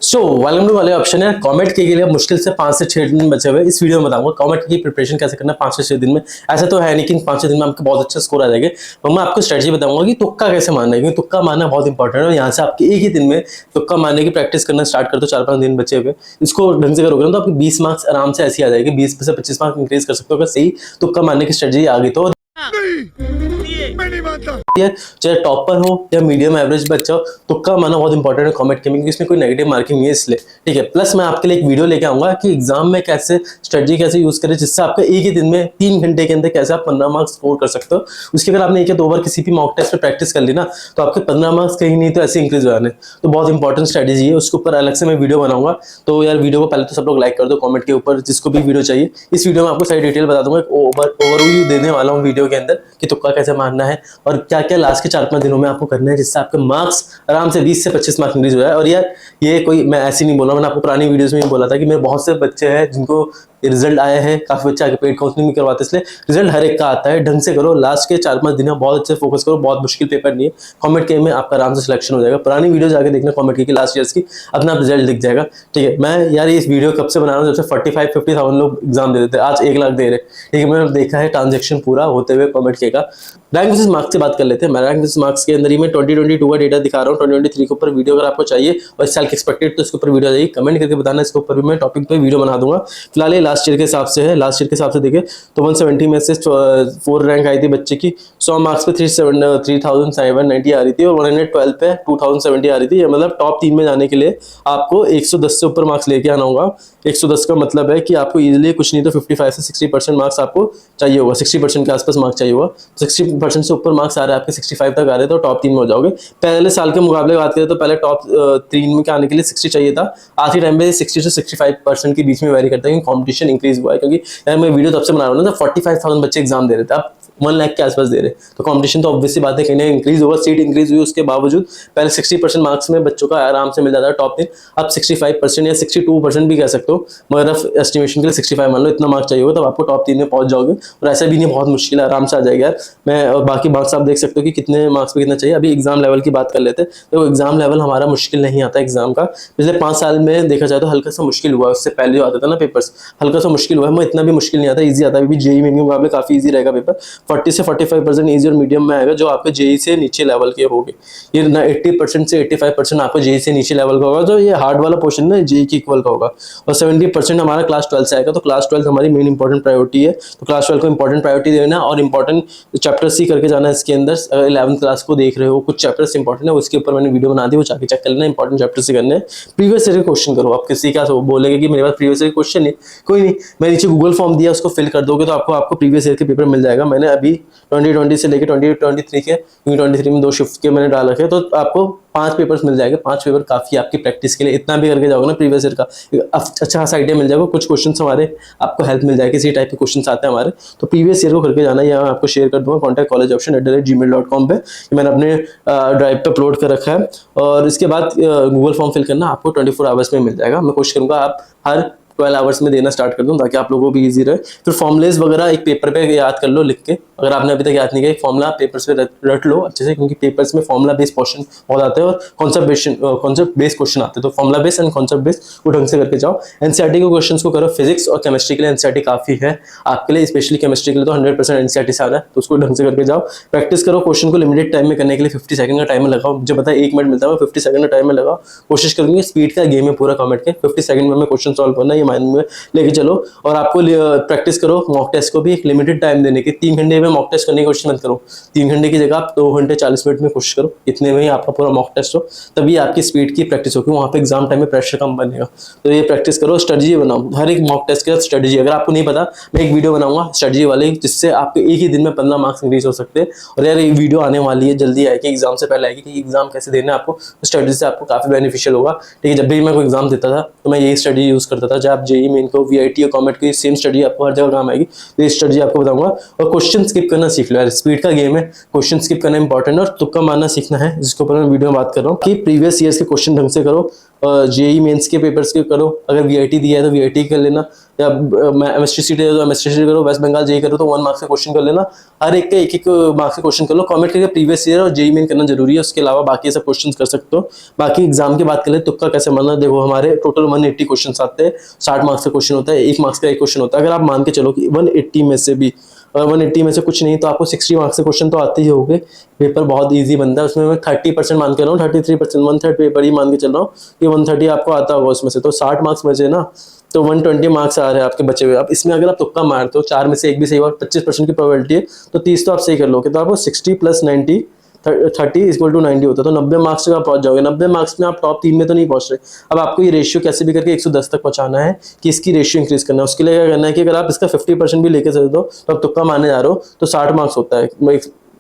So welcome to वाले option है comet के लिए मुश्किल से 5 से 6 दिन बचे हुए। इस वीडियो में बताऊंगा कॉमेट की प्रिपरेशन कैसे करना है 5 से 6 दिन में। ऐसा तो है नहीं कि 5 से दिन में आपके बहुत अच्छा स्कोर आ जाएगा, तो मैं आपको स्ट्रेटजी बताऊंगा कि तुक्का कैसे मारना है, क्योंकि तुक्का मारना बहुत इंपॉर्टेंट है। यहाँ से आपके एक ही दिन में तुक्का मारने की प्रैक्टिस करना स्टार्ट कर दो। 4-5 दिन बचे हुए, इसको ढंग से करोगे ना तो आपकी 20 मार्क्स आराम से ऐसी आ जाएगी। 20 से 25 मार्क्स इंक्रीज कर सकते हो अगर सही तुक्का मारने की स्ट्रेटजी आ गई तो। चाहे टॉपर हो या मीडियम एवरेज बच्चा हो, तुक्का मारना बहुत इंपॉर्टेंट है कॉमेट के में, क्योंकि इसमें कोई नेगेटिव मार्किंग नहीं है इसलिए। ठीक है, प्लस मैं आपके लिए एक वीडियो लेके आऊंगा कि एग्जाम में कैसे स्ट्रेटजी कैसे यूज करें, जिससे आपका एक ही दिन में 3 घंटे के अंदर कैसे आप 15 मार्क्स स्कोर कर सकते हो। उसके अगर आपने एक या 2 बार किसी भी मॉक टेस्ट पे प्रैक्टिस कर ली ना, तो आपके 15 मार्क्स कहीं नहीं तो ऐसे इंक्रीज हो जाने। तो बहुत इंपॉर्टेंट स्ट्रेटजी है, उसके ऊपर अलग से मैं वीडियो बनाऊंगा। तो यार वीडियो को पहले तो सब लोग लाइक कर दो कॉमेंट के ऊपर, जिसको भी वीडियो चाहिए। इस वीडियो में आपको सारी डिटेल बता दूंगा, ओवरव्यू देने वाला हूँ वीडियो के अंदर कि तुक्का कैसे मारना है और क्या क्या लास्ट के 4-5 दिनों में आपको करना है, जिससे आपके मार्क्स आराम से 20 से 25 मार्क्स इंक्रीज हो जाए। और यार ये कोई मैं ऐसे नहीं बोल रहा, मैंने आपको पुरानी वीडियोस में बोला था कि मेरे बहुत से बच्चे हैं जिनको रिजल्ट आया है, काफी बच्चे आगे पेड काउंसलिंग भी करवाते, इसलिए रिजल्ट हर एक का आता है। ढंग से करो, लास्ट के 4-5 दिन में बहुत अच्छे फोकस करो। बहुत मुश्किल पेपर नहीं है, कॉमेट के में आपका आराम से सिलेक्शन हो जाएगा। पुरानी वीडियो जाके देखना कॉमेट की लास्ट ईयर्स की, अपना रिजल्ट दिख जाएगा। ठीक है, मैं यार इस वीडियो कब से बना रहा हूँ, जब से 45-50,000 लोग एग्जाम दे देते हैं, आज 1 लाख दे रहे। ठीक है, मैंने देखा है ट्रांजेक्शन पूरा होते हुए कॉमेट के का। रैंक वर्सेस मार्क्स से बात कर लेते हैं। मैं रैंक वर्सेस मार्क्स के अंदर ही मैं 2022 का डेटा दिखा रहा हूँ। 2023 के ऊपर वीडियो अगर आपको चाहिए और सेल्फ एक्सपेक्टेड तो इसके ऊपर वीडियो चाहिए, कमेंट करके बताना, इसके ऊपर भी मैं टॉपिक पे वीडियो बना दूंगा। फिलहाल ये लास्ट ईयर के हिसाब से है। लास्ट ईयर के हिसाब से देखें तो 170 में से 4 रैंक आई थी बच्चे की। 100 मार्क्स पे 3790 आ रही थी और 112 पे 2070 आ रही थी। मतलब टॉप 3 में जाने के लिए आपको 110 से ऊपर मार्क्स लेके आना होगा। 110 का मतलब है कि आपको इजीली कुछ नहीं तो 55 से 60% मार्क्स आपको चाहिए होगा। 60% के आसपास मार्क्स चाहिए होगा। 60% से ऊपर मार्क्स आ रहे हैं आपके, 65 तक आ रहे हैं तो टॉप 3 में हो जाओगे। पहले साल के मुकाबले बात करें तो पहले टॉप 3 में आने के लिए 60 चाहिए था। आज के टाइम में 60 से 65% के बीच में वेरी करता है, कॉम्पिटिशन इंक्रीज हुआ है। क्योंकि यार मैं वीडियो तब से बना रहा हूँ ना, 45,000 बच्चे एग्जाम दे रहे थे, अब 1 लाख के आसपास दे रहे, तो कंपटीशन तो ऑब्वियसली बात है कहीं ना इंक्रीज होगा। सीट इंक्रीज हुई उसके बावजूद पहले 60% मार्क्स में बच्चों का आराम से मिल जाता है टॉप 3, अब 65% या 62% भी कह सकते हो, मगर अब एस्टिमेशन के लिए 65 मान लो, इतना मार्क्स चाहिए होगा तब आपको टॉप 3 में पहुंच जाओगे। और ऐसा भी नहीं बहुत मुश्किल है, आराम से आ जाएगा यार। मैं और बाकी मार्क्स आप देख सकते हो कि कितने मार्क्स पे कितना चाहिए। अभी एग्जाम लेवल की बात कर लेते हैं, तो एग्जाम लेवल हमारा मुश्किल नहीं आता एग्जाम का। पिछले 5 साल में देखा जाए तो हल्का सा मुश्किल हुआ, उससे पहले जो आता था ना पेपर्स, हल्का सा मुश्किल हुआ है, इतना भी मुश्किल नहीं आता, ईजी आता है। अभी जेईई मेन के मुकाबले काफी ईजी रहेगा पेपर। 40 से 45% ईजी और मीडियम में आएगा, जो आपके जेईई से नीचे लेवल के होंगे। ये ना 80% से 85% आपको जेईई से नीचे लेवल का होगा, जो ये हार्ड वाला पोर्शन ना जेईई के इक्वल का होगा। और 70% हमारा क्लास 12 से आएगा, तो क्लास 12 हमारी मेन इंपॉर्टेंट प्रायोरिटी है। तो क्लास 12 को इंपॉर्टेंट प्रायोरिटी देना और इंपॉर्टेंट चैप्टर सी करके जाना है इसके अंदर। 11th क्लास को देख रहे हो, कुछ चैप्टर्स इंपॉर्टेंट है, उसके ऊपर मैंने वीडियो बना दी, वो जाके चेक कर लेना। इंपॉर्टेंट चैप्टर से करने, प्रीवियस ईयर के क्वेश्चन करो। आप किसी का बोलेगे कि मेरे पास प्रीवियस ईयर क्वेश्चन नहीं, कोई नहीं, मैं नीचे गूगल फॉर्म दिया, उसको फिल कर दोगे तो आपको प्रीवियस ईयर के पेपर मिल जाएगा। मैंने अभी 2020 से लेकर 2023 के, क्योंकि 23 में 2 शिफ्ट के मैंने डाल रखे, तो आपको 5 पेपर्स मिल जाएंगे। 5 पेपर काफी आपकी प्रैक्टिस के लिए। इतना भी करके जाओगे ना प्रीवियस ईयर का, अच्छा खासा आइडिया मिल जाएगा। कुछ क्वेश्चंस हमारे आपको हेल्प मिल जाएगी, इसी टाइप के क्वेश्चंस आते हैं हमारे, तो प्रीवियस ईयर को करके जाना। यहाँ मैं आपको शेयर कर दूंगा कॉन्टैक्ट collegeoption@gmail.com पे, मैंने अपने ड्राइव पे अपलोड कर रखा है। और इसके बाद गूगल फॉर्म फिल करना आपको 24 आवर्स में मिल जाएगा। मैं कोशिश करूंगा आप हर 12 आवर्स में देना स्टार्ट कर दूं, ताकि आप लोगों को भी इजी रहे। फिर फॉर्मुलेज वगैरह एक पेपर पे याद कर लो लिख के, अगर आपने अभी तक याद नहीं किया, फॉर्मुला पेपर्स पे रट लो अच्छे से, क्योंकि पेपर्स में फॉर्मुला बेस्ड क्वेश्चन बहुत आते हैं और कॉन्सेप्ट बेस्ड क्वेश्चन आते हैं। तो formula based and concept based वो ढंग से करके जाओ। एनसीईआरटी के क्वेश्चंस को करो। फिजिक्स और केमिस्ट्री के लिए एनसीईआरटी काफी है आपके लिए, स्पेशली केमिस्ट्री के लिए तो 100% एनसीईआरटी से आ रहा है, तो उसको ढंग से करके जाओ। प्रैक्टिस करो, क्वेश्चन को लिमिटेड टाइम में करने के लिए 50 सेकंड का टाइम लगाओ। मुझे पता है 1 मिनट मिलता है, 50 सेकंड का टाइम में लगाओ। कोशिश करूंगी, स्पीड का गेम है पूरा कॉमेट के, 50 सेकंड में क्वेश्चन सॉल्व करना, ये माइंड में लेके चलो। और आपको प्रैक्टिस करो मॉक टेस्ट को भी एक लिमिटेड टाइम देने की। 3 घंटे में मॉक टेस्ट करने की कोशिश मत करो। 3 घंटे की जगह आप 2 घंटे 40 मिनट में कोशिश करो, इतने में ही आपका पूरा मॉक टेस्ट हो, तभी आपकी स्पीड की प्रैक्टिस होगी। वहां पे एग्जाम टाइम में प्रेशर कम बनेगा। तो ये प्रैक्टिस करो, स्ट्रेटजी बनाओ हर एक मॉक टेस्ट के साथ स्ट्रेटजी। अगर आपको नहीं पता, मैं एक वीडियो बनाऊंगा स्ट्रेटजी वाली, जिससे आपके एक ही दिन में 15 मार्क्स इंक्रीज हो सकते हैं। और यार ये वीडियो आने वाली है, जल्दी आएगी, एग्जाम से पहले आएगी, कि एग्जाम कैसे देना है आपको, स्ट्रेटजी से आपको काफी बेनिफिशियल होगा। ठीक है, जब भी मैं कोई एग्जाम देता था तो मैं यही स्ट्रेटजी यूज करता था। जब आप जेईई मेन को, वीआईटी और कॉमेट की सेम स्टडी आपको हर जगह काम आएगी, तो ये स्टडी आपको बताऊंगा। और क्वेश्चंस स्किप करना सीख लो यार, स्पीड का गेम है, क्वेश्चन स्किप करना इंपॉर्टेंट है और तुक्का मारना सीखना है, जिसके ऊपर मैं वीडियो में बात कर रहा हूँ कि प्रीवियस ईयर्स के क्वेश्चन ढंग से करो, जेई मेंस के पेपर्स के करो, अगर वीआईटी दिया है तो वीआईटी कर लेना, या एमएसटीसी दिया है तो एमएसटीसी करो, वेस्ट बंगाल जेई करो तो 1 मार्क्स का क्वेश्चन कर लेना, हर एक का एक मार्क्स का क्वेश्चन कर लो, कमेंट करके प्रीवियस ईयर और जेई मेन करना जरूरी है, उसके अलावा बाकी सब क्वेश्चन कर सकते हो। बाकी एग्जाम की बात करें तुक्का कैसे मारना, देखो हमारे टोटल 180 क्वेश्चन आते हैं, 60 मार्क्स का क्वेश्चन होता है, 1 मार्क्स का एक क्वेश्चन होता है, अगर आप मान के चलो कि 180 में से भी 180 में से कुछ नहीं तो आपको 60 मार्क्स के क्वेश्चन तो आते ही होंगे, पेपर बहुत इजी बनता है, उसमें मैं 30% मान के रहा हूँ, 33% 1/3 पेपर ही मान के चल रहा हूँ कि 130 आपको आता होगा उसमें से, तो 60 मार्क्स बचे ना, तो 120 मार्क्स आ रहे हैं आपके बचे हुए। अब इसमें अगर आप तुक्का मारते हो 4 में से एक भी सही हुआ, 25% की प्रोबेबिलिटी है, तो 30 तो आप सही कर लोगे, तो आपको 60 + 90 30 = 90 होता है, तो 90 मार्क्स तक आप पहुंच जाओगे। 90 मार्क्स में आप टॉप 3 में तो नहीं पहुंच रहे, अब आपको ये रेशियो कैसे भी करके 110 तक पहुंचाना है कि इसकी रेशियो इंक्रीज करना है। उसके लिए क्या करना है कि अगर आप इसका 50% भी लेके चलते हो तो आप तुक्का मारने जा रहे हो तो 60 मार्क्स होता है,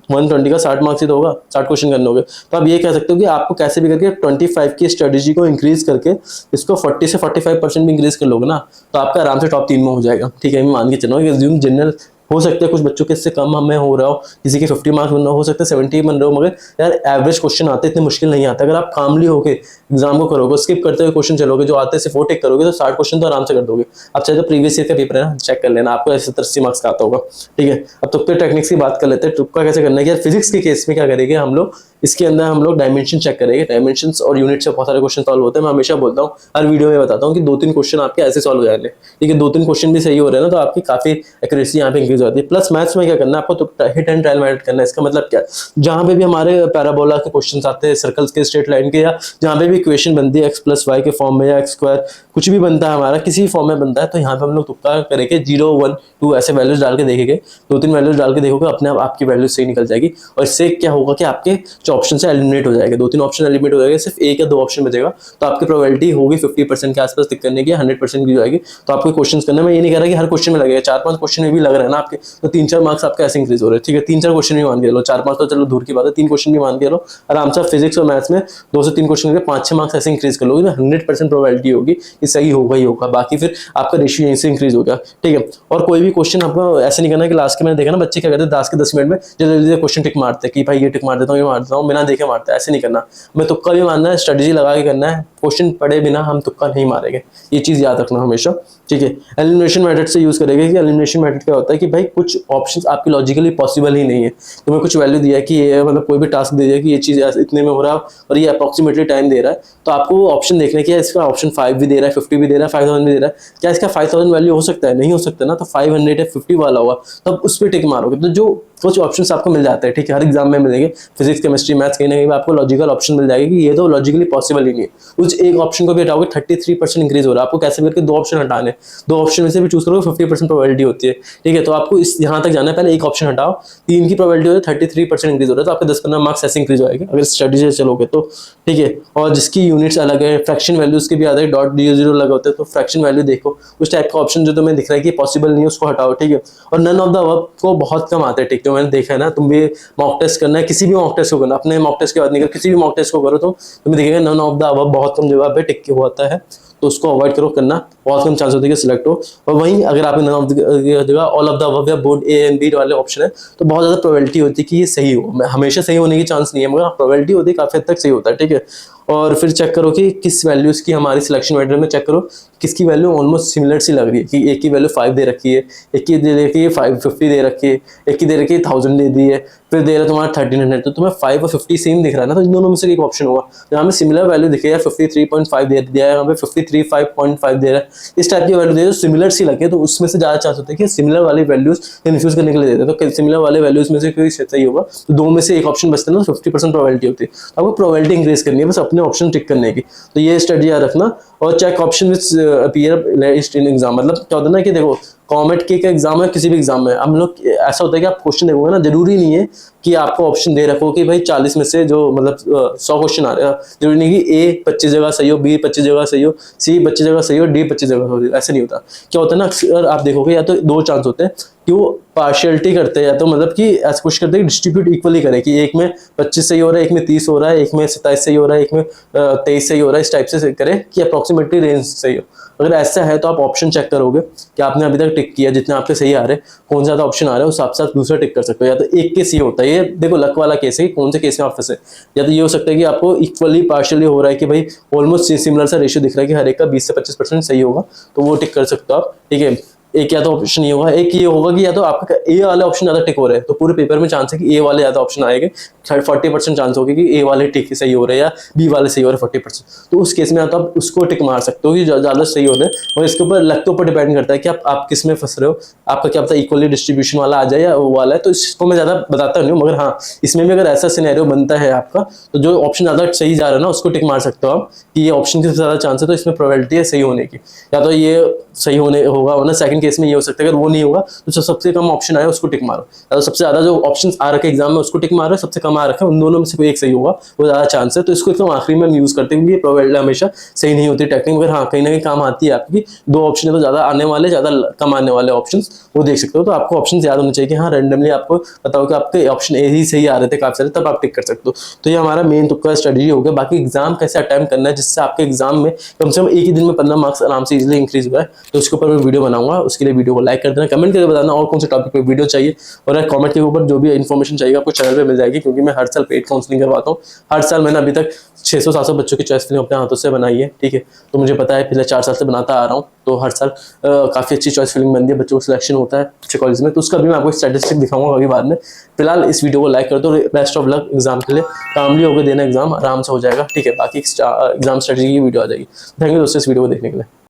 120 का 60 मार्क्स ही तो होगा, 60 क्वेश्चन करने होंगे, तो आप ये कह सकते हो कि आपको कैसे भी करके 25 की स्ट्रेटेजी को इंक्रीज करके इसको 40 से 45% भी इंक्रीज कर लोगे ना, तो आपका आराम से टॉप 3 में हो जाएगा। ठीक है, मैं मान के चल रहा हूँ जनरल हो सकता है कुछ बच्चों के इससे कम हमें हो रहा हो, किसी के 50 मार्क्स बन रहा हो सकता है 70 बन रहे हो, मगर यार एवरेज क्वेश्चन आते इतने मुश्किल नहीं आते, अगर आप कामली होके एग्जाम को करोगे, स्किप करते हुए क्वेश्चन चलोगे, जो आते हैं सिर्फ वो टिक करोगे तो 60 क्वेश्चन तो आराम से कर दोगे। अब चाहे तो प्रीवियस ईयर का पेपर है ना, चेक कर लेना, आपको ऐसे 70-80 मार्क्स का आता होगा। ठीक है, अब तुक्के टेक्निक्स की बात कर लेते हैं, तुक्का कैसे करना है। फिजिक्स के केस में क्या करेंगे हम लोग, इसके अंदर हम लोग डायमेंशन चेक करेंगे, डायमेंशन और यूनिट से बहुत सारे क्वेश्चन सॉल्व होते हैं। मैं हमेशा बोलता हूँ, हर वीडियो में बताता हूँ कि 2-3 क्वेश्चन आपके ऐसे सॉल्व हो जाएंगे। ठीक है, 2-3 क्वेश्चन भी सही हो रहे हैं ना, तो आपकी काफी एक्यूरेसी यहाँ पे इंक्रीज हो जाती है। प्लस मैथ्स में क्या करना है आपको, तो हिट एंड ट्रायल मेथड करना है। इसका मतलब क्या है, जहां पे भी हमारे पैराबोला के क्वेश्चन आते हैं, सर्कल्स के, स्ट्रेट लाइन के, या जहां पे भी इक्वेशन बनती है x + y के फॉर्म में या x² कुछ भी बनता है हमारा, किसी फॉर्म में बनता है, तो यहाँ पे हम लोग तुक्का करेंगे, 0, 1, 2 ऐसे वैल्यूज डाल के देखेंगे, 2-3 वैल्यूज डाल के देखोगे, अपने आप आपकी वैल्यू सही निकल जाएगी। और इससे क्या होगा कि आपके जो ऑप्शन से एलिमिनेट हो जाएगा, 2-3 ऑप्शन एलिमिनेट हो जाएगा, सिर्फ 1 या 2 ऑप्शन बचेगा, तो आपकी प्रोबेबिलिटी होगी 50% के आसपास टिक करने की, 100% की हो जाएगी। तो आपको क्वेश्चन करने में, ये नहीं कह रहा कि हर क्वेश्चन में लगेगा, 4-5 क्वेश्चन में भी लग रहा है ना आपके, तो 3-4 मार्क्स आपके ऐसे इंक्रीज हो रहे हैं। ठीक है, 3-4 क्वेश्चन भी मान के लो, 4-5 तो चलो दूर की बात है, 3 क्वेश्चन भी मान के लो, आराम से फिजिक्स और मैथ्स में 2 से 3 क्वेश्चन करके 5-6 मार्क्स ऐसे इंक्रीज कर लोगे, तो 100% प्रोबेबिलिटी होगी कि सही होगा ही होगा, बाकी फिर आपका रेशियो यहीं से इंक्रीज हो गया। ठीक है, और कोई भी क्वेश्चन आपको ऐसे नहीं करना कि लास्ट के मैंने देखा ना बच्चे क्या करते हैं 10 मिनट में जल्दी क्वेश्चन टिक मारते हैं कि भाई ये टिक मार देता हूँ, ये मार देता हूँ, बिना देखे मारता है, ऐसे नहीं करना। मैं तुक्का भी मारना है, स्ट्रेटेजी लगा के करना है, क्वेश्चन पढ़े बिना हम तुक्का नहीं मारेंगे, ये चीज याद रखना हमेशा। ठीक है, एलिमिनेशन मेथड से यूज करेंगे कि एलिमिनेशन मेथड क्या होता है कि भाई कुछ ऑप्शंस आपकी लॉजिकली पॉसिबल ही नहीं है, तुम्हें कुछ वैल्यू दिया है कि ये मतलब कोई भी टास्क दे दिया कि ये चीज इतने में हो रहा है और ये अप्रोक्सीमेटली टाइम दे रहा है, तो आपको वो ऑप्शन देखना है कि इसका ऑप्शन 5 भी दे रहा है, 50 भी दे रहा है, 5000 भी दे रहा है, क्या इसका 5000 वैल्यू हो सकता है, नहीं हो सकता ना, तो 500 या 50 वाला होगा, तब तो उस पर टिक मारोगे, तो जो कुछ ऑप्शंस आपको मिल जाते हैं। ठीक है, हर एग्जाम में मिलेंगे, फिजिक्स, केमिस्ट्री, मैथ्स, कहीं ना कहीं आपको लॉजिकल ऑप्शन मिल जाएगी कि ये तो लॉजिकली पॉसिबल ही नहीं है। उस एक ऑप्शन को भी हटाओगे 33% इंक्रीज हो रहा है, आपको कैसे करके 2 ऑप्शन हटाने, 2 ऑप्शन में से भी चूज करोगे 50% प्रोबेबिलिटी होती है। ठीक है, तो आपको इस यहाँ तक जाना है, पहले एक ऑप्शन हटाओ, 3 की प्रोबेबिलिटी होती है, 33% इंक्रीज हो रहा है, तो आपके 10-15 मार्क्स ऐसे इंक्रीज हो जाएंगे अगर स्टडी से चलोगे तो। ठीक है, और जिसकी यूनिट्स अलग है, फ्रैक्शन वैल्यूज के भी आते हैं, .00 लगे होते हैं, तो फ्रैक्शन वैल्यू देखो, उस टाइप का ऑप्शन जो तुम्हें दिख रहा है कि पॉसिबल नहीं है उसको हटाओ। ठीक है, और नन ऑफ द अबव को बहुत कम आते हैं। ठीक है, मैंने देखा है ना, तुम भी मॉक टेस्ट करना है, किसी भी मॉक टेस्ट को करना, अपने मॉक टेस्ट के बाद नहीं कर, किसी भी मॉक टेस्ट को करो तो तुम्हें दिखेगा नन ऑफ द अबव बहुत कम जगह पे टिक के होता है, तो उसको अवॉइड करो करना, बहुत कम चांस होते हैं कि सिलेक्ट हो। और वहीं अगर आपने नन ऑफ द जगह ऑल ऑफ द अबव या बोर्ड ए एंड बी वाले ऑप्शन है, तो बहुत ज़्यादा प्रोबेबिलिटी होती है कि ये सही हो, हमेशा सही होने की चांस नहीं है, मगर प्रोबेबिलिटी होती है काफ़ी हद तक सही होता है। ठीक है, और फिर चेक करो कि किस वैल्यूज़ की हमारी सिलेक्शन मैटर में चेक करो किसकी वैल्यू ऑलमोस्ट सिमिलर सी लग रही है, कि एक की वैल्यू 5 दे रखी है, एक की दे रखी है 550 दे रखी है, एक की दे रखी है 1000 दे दी है, फिर दे रहा है तुम्हारा 1300, तो तुम्हें 5 और 50 सेम दिख रहा है ना, तो इन दोनों में से एक ऑप्शन होगा जहाँ में सिमिलर वैल्यू दिखे, या 53.5 दे दिया है, यहाँ पे 53.5 दे रहा है, इस टाइप की वैल्यू दे जो सिमिलर सी लगे, तो उसमें से ज़्यादा चांस होता है कि सिमिलर वाली वैल्यूज कन्फ्यूज करने के लिए देते हैं, तो सिमिलर वाले वैल्यूज में से कोई सही होगा, तो 2 में से एक ऑप्शन बचता है ना, 50% प्रोबेबिलिटी होती है, तो आपको प्रोबेबिलिटी इंक्रीज करनी है बस अपने ऑप्शन टिक करने की, तो ये स्ट्रेटजी याद रखना। और check option which appear in exam, मतलब क्या होता है ना कि देखो कॉमेट के एग्जाम है, किसी भी एग्जाम में हम लोग ऐसा होता है कि आप क्वेश्चन देखोगे ना, जरूरी नहीं है कि आपको ऑप्शन दे रखो कि भाई 40 में से जो मतलब 100 क्वेश्चन आ रहे हैं, जरूरी नहीं कि ए 25 जगह सही हो, बी 25 जगह सही हो, सी 25 जगह सही हो, डी 25 जगह सही हो, ऐसे नहीं होता। क्या होता है ना, अक्सर आप देखोगे या तो 2 चांस होते हैं कि वो पार्शियलिटी करते हैं, या तो मतलब कि ऐसा कुछ करते हैं कि डिस्ट्रीब्यूट इक्वली करें, कि एक में 25 सही हो रहा है, एक में 30 हो रहा है, एक में 27 सही हो रहा है, एक में 23 सही हो रहा है, इस टाइप से करें कि अप्रोक्सीमेटली रेंज सही हो। अगर ऐसा है तो आप ऑप्शन चेक करोगे कि आपने अभी तक टिक किया, जितने आपके सही आ रहे हैं, कौन सा ज्यादा ऑप्शन आ रहा है उस हिसाब से आप दूसरा टिक कर सकते हो। या तो एक केस ये होता है, ये देखो लक वाला केस है कि कौन से केस में आप फंसे। या तो ये हो सकता है कि आपको इक्वली पार्शियली हो रहा है कि भाई ऑलमोस्ट सिमिलर सा रेशियो दिख रहा है कि हर एक का 20 से 25% सही होगा, तो वो टिक कर सकते हो आप, ठीक है। एक या तो ऑप्शन ये होगा, एक ये होगा कि या तो आपका ए वाले ऑप्शन ज्यादा टिक हो रहे हैं, तो पूरे पेपर में चांस है कि ए वाले ज्यादा ऑप्शन आएंगे, 40% चांस होगी कि ए वाले टिक सही हो रहे हैं या बी वाले सही हो रहे हैं 40%। तो उस केस में या तो आप उसको टिक मार सकते हो कि ज्यादा सही हो रहे हैं, और इसके ऊपर लक के ऊपर डिपेंड करता है कि आप किस में फंस रहे हो, आपका क्या पता इक्वली डिस्ट्रीब्यूशन वाला आ जाए या वो वाला है। तो इसको मैं ज्यादा बताता नहीं हूँ, मगर हाँ इसमें भी अगर ऐसा सिनेरियो बनता है आपका, तो जो ऑप्शन ज्यादा सही जा रहा है ना उसको टिक मार सकते हो आप कि ये ऑप्शन की सबसे ज्यादा चांस है, तो इसमें प्रोबेबिलिटी है सही होने की। या तो ये सही होने होगा, वरना सेकंड केस में ये हो सकता है अगर वो नहीं होगा तो जो सबसे कम ऑप्शन आया उसको टिक मारो, या तो सबसे ज्यादा जो ऑप्शन आ रखे एग्जाम में उसको टिक मारो, सबसे कम आ रखा है उन दोनों में से कोई एक सही होगा, वो ज्यादा चांस है। तो इसको एकदम आखिरी में यूज करते हैं क्योंकि प्रोबेबिलिटी हमेशा सही नहीं होती टेक्निक, मगर हाँ कहीं ना कहीं काम आती है आपकी। दो ऑप्शन है तो ज्यादा आने वाले, ज्यादा कम आने वाले ऑप्शन वो देख सकते हो। तो आपको ऑप्शन याद होने चाहिए कि हाँ रैंडमली आपको बताओ कि आपके ऑप्शन ए ही सही आ रहे थे काफी सारे, तब आप टिक कर सकते हो। तो ये हमारा मेन तुक्का स्ट्रेटजी हो गया। बाकी एग्जाम कैसे अटेम्प्ट करना है जिससे आपके एग्जाम में कम से कम एक ही दिन में 15 मार्क्स आराम से इजीली इंक्रीज हुआ है, तो उसके ऊपर मैं वीडियो बनाऊंगा। उसके लिए वीडियो को लाइक कर देना, कमेंट करके बताना और कौन से टॉपिक पे वीडियो चाहिए, और कमेंट के ऊपर जो भी इन्फॉर्मेशन चाहिए आपको चैनल पे मिल जाएगी, क्योंकि मैं हर साल पेड काउंसलिंग करवाता हूँ। हर साल मैंने अभी तक 600-700 बच्चों की चॉइस फिलिंग अपने हाथों से बनाई है, ठीक है। तो मुझे पता है पिछले 4 साल से बनाता आ रहा हूँ, तो हर साल काफ़ी अच्छी चॉइस फिलिंग बनती है, बच्चों को सिलेक्शन होता है अच्छे कॉलेज में। तो उसका भी मैं आपको स्टैटिस्टिक दिखाऊंगा कभी बाद में। फिलहाल इस वीडियो को लाइक कर दो। बेस्ट ऑफ लक एग्जाम के लिए, कामली होकर देना एग्जाम, आराम से हो जाएगा, ठीक है। बाकी एग्जाम स्ट्रेटजी की वीडियो आ जाएगी। थैंक यू दोस्तों इस वीडियो को देखने के लिए।